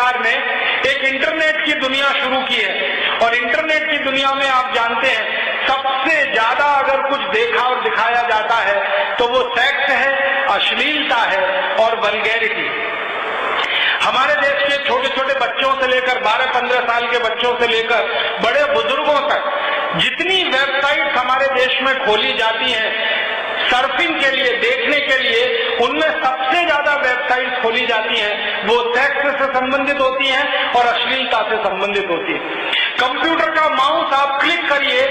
सरकार ने एक इंटरनेट की दुनिया शुरू की है और इंटरनेट की दुनिया में आप जानते हैं सबसे ज्यादा अगर कुछ देखा और दिखाया जाता है तो वो सेक्स है, अश्लीलता है और वल्गैरिटी। हमारे देश के छोटे छोटे बच्चों से लेकर 12-15 साल के बच्चों से लेकर बड़े बुजुर्गों तक जितनी वेबसाइट हमारे देश में खोली जाती हैं सर्फिंग के लिए, देखने के लिए, उनमें सबसे ज्यादा वेबसाइट खोली जाती हैं वो सेक्स से संबंधित होती हैं और अश्लीलता से संबंधित होती है। कंप्यूटर का माउस आप क्लिक करिए,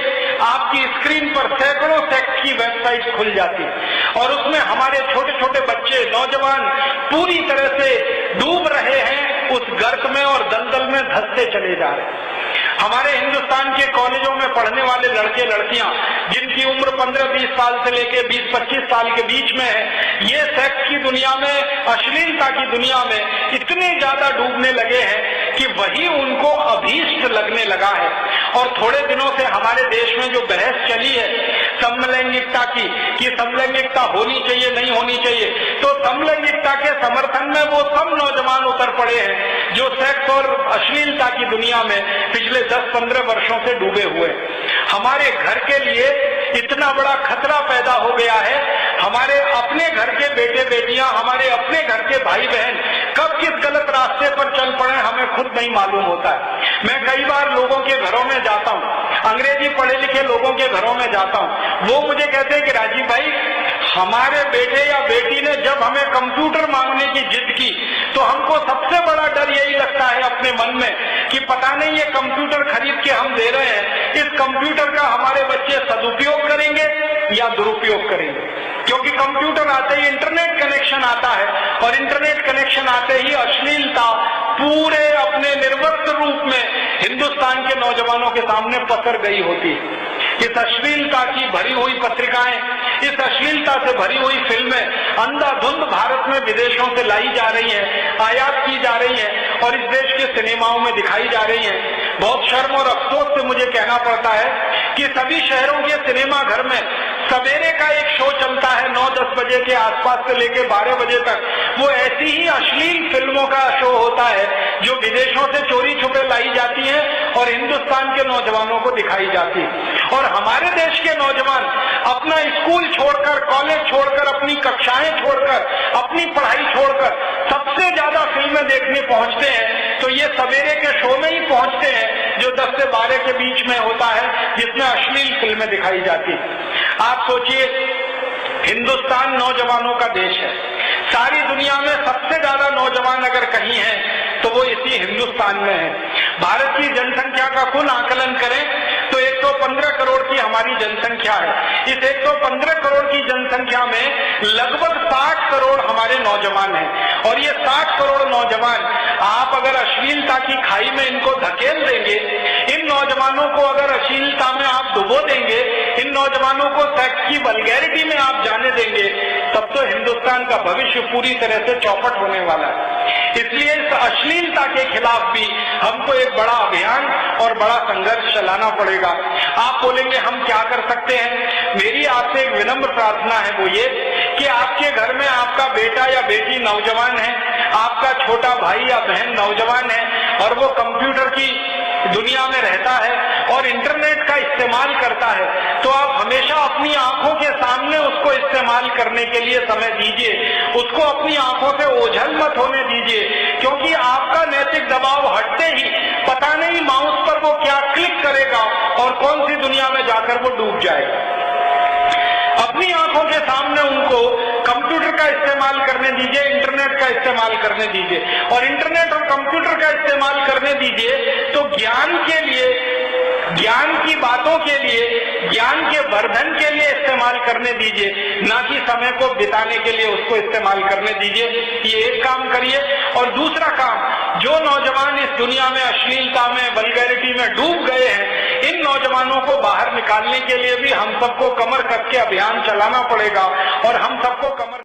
आपकी स्क्रीन पर सैकड़ों सेक्स की वेबसाइट खुल जाती है और उसमें हमारे छोटे छोटे बच्चे, नौजवान पूरी तरह से डूब रहे हैं उस गर्त में और दलदल में धंसते चले जा रहे हैं। हमारे हिंदुस्तान के कॉलेजों में पढ़ने वाले लड़के लड़कियां जिनकी उम्र 15-20 साल से लेकर 20-25 साल के बीच में है, ये सेक्स की दुनिया में, अश्लीलता की दुनिया में इतने ज्यादा डूबने लगे हैं कि वही उनको अभीष्ट लगने लगा है। और थोड़े दिनों से हमारे देश में जो बहस चली है समलैंगिकता की, कि समलैंगिकता होनी चाहिए नहीं होनी चाहिए, तो समलैंगिकता के समर्थन में वो सब नौजवान उतर पड़े हैं जो सेक्स और अश्लीलता की दुनिया में पिछले 10-15 वर्षों से डूबे हुए। हमारे घर के लिए इतना बड़ा खतरा पैदा हो गया है, हमारे अपने घर के बेटे बेटियां, हमारे अपने घर के भाई बहन कब किस गलत रास्ते पर चल पड़े हमें खुद नहीं मालूम होता है। मैं कई बार लोगों के घरों में जाता हूँ, अंग्रेजी पढ़े लिखे लोगों के घरों में जाता हूँ, वो मुझे कहते हैं कि राजीव भाई हमारे बेटे या बेटी ने जब हमें कंप्यूटर मांगने की जिद की तो हमको सबसे बड़ा डर यही लगता है अपने मन में कि पता नहीं ये कंप्यूटर खरीद के हम दे रहे हैं, इस कंप्यूटर का हमारे बच्चे सदुपयोग करेंगे या दुरुपयोग करेंगे। क्योंकि कंप्यूटर आते ही इंटरनेट कनेक्शन आता है और इंटरनेट कनेक्शन आते ही अश्लीलता पूरे अपने निर्वस्त्र रूप में हिंदुस्तान के नौजवानों के सामने पसर गई होती है। इस अश्लीलता की भरी हुई पत्रिकाएं, इस अश्लीलता से भरी हुई फिल्में अंधाधुंध भारत में विदेशों से लाई जा रही हैं, आयात की जा रही हैं और इस देश के सिनेमाओं में दिखाई जा रही हैं। बहुत शर्म और अफसोस से मुझे कहना पड़ता है कि सभी शहरों के सिनेमा घर में सवेरे का एक शो चलता है 9-10 बजे के आसपास से लेकर 12 बजे तक, वो ऐसी ही अश्लील फिल्मों का शो होता है जो विदेशों से चोरी छुपे लाई जाती हैं और हिंदुस्तान के नौजवानों को दिखाई जाती है। और हमारे देश के नौजवान अपना स्कूल छोड़कर, कॉलेज छोड़कर, अपनी कक्षाएं छोड़कर, अपनी पढ़ाई छोड़कर सबसे ज्यादा फिल्में देखने पहुंचते हैं तो ये सवेरे के शो में ही पहुंचते हैं जो 10 से 12 के बीच में होता है, जिसमें अश्लील फिल्में दिखाई जाती है। आप सोचिए, हिंदुस्तान नौजवानों का देश है, सारी दुनिया में सबसे ज्यादा नौजवान अगर कहीं हैं तो वो इसी हिंदुस्तान में है। भारत की जनसंख्या का कुल आकलन करें तो 115 करोड़ की हमारी जनसंख्या है। इस 115 करोड़ की जनसंख्या में लगभग 60 करोड़ हमारे नौजवान हैं और ये 60 करोड़ नौजवान आप अगर अश्लीलता की खाई में इनको धकेल देंगे, इन नौजवानों को अगर अश्लीलता में आप डुबो देंगे, इन नौजवानों को सेक्स की वल्गैरिटी में आप जाने देंगे, तब तो हिंदुस्तान का भविष्य पूरी तरह से चौपट होने वाला है। इसलिए इस अश्लीलता के खिलाफ भी हमको एक बड़ा अभियान और बड़ा संघर्ष चलाना पड़ेगा। आप बोलेंगे हम क्या कर सकते हैं? मेरी आपसे एक विनम्र प्रार्थना है, वो ये कि आपके घर में आपका बेटा या बेटी नौजवान है, आपका छोटा भाई या बहन नौजवान है और वो कंप्यूटर की दुनिया में रहता है और इंटरनेट का इस्तेमाल करता है, तो आप हमेशा अपनी आंखों के सामने उसको इस्तेमाल करने के लिए समय दीजिए, उसको अपनी आंखों से ओझल मत होने दीजिए, क्योंकि आपका नैतिक दबाव हटते ही पता नहीं माउस पर वो क्या क्लिक करेगा और कौन सी दुनिया में जाकर वो डूब जाएगा। अपनी आंखों के सामने उनको कंप्यूटर का इस्तेमाल करने दीजिए, इंटरनेट का इस्तेमाल करने दीजिए और इंटरनेट और कंप्यूटर का इस्तेमाल करने दीजिए तो ज्ञान के लिए, ज्ञान की बातों के लिए, ज्ञान के वर्धन के लिए इस्तेमाल करने दीजिए, ना कि समय को बिताने के लिए उसको इस्तेमाल करने दीजिए। ये एक काम करिए। और दूसरा काम, जो नौजवान इस दुनिया में अश्लीलता में, वल्गैरिटी में डूब गए हैं, इन नौजवानों को बाहर निकालने के लिए भी हम सबको कमर कस के अभियान चलाना पड़ेगा और हम सबको कमर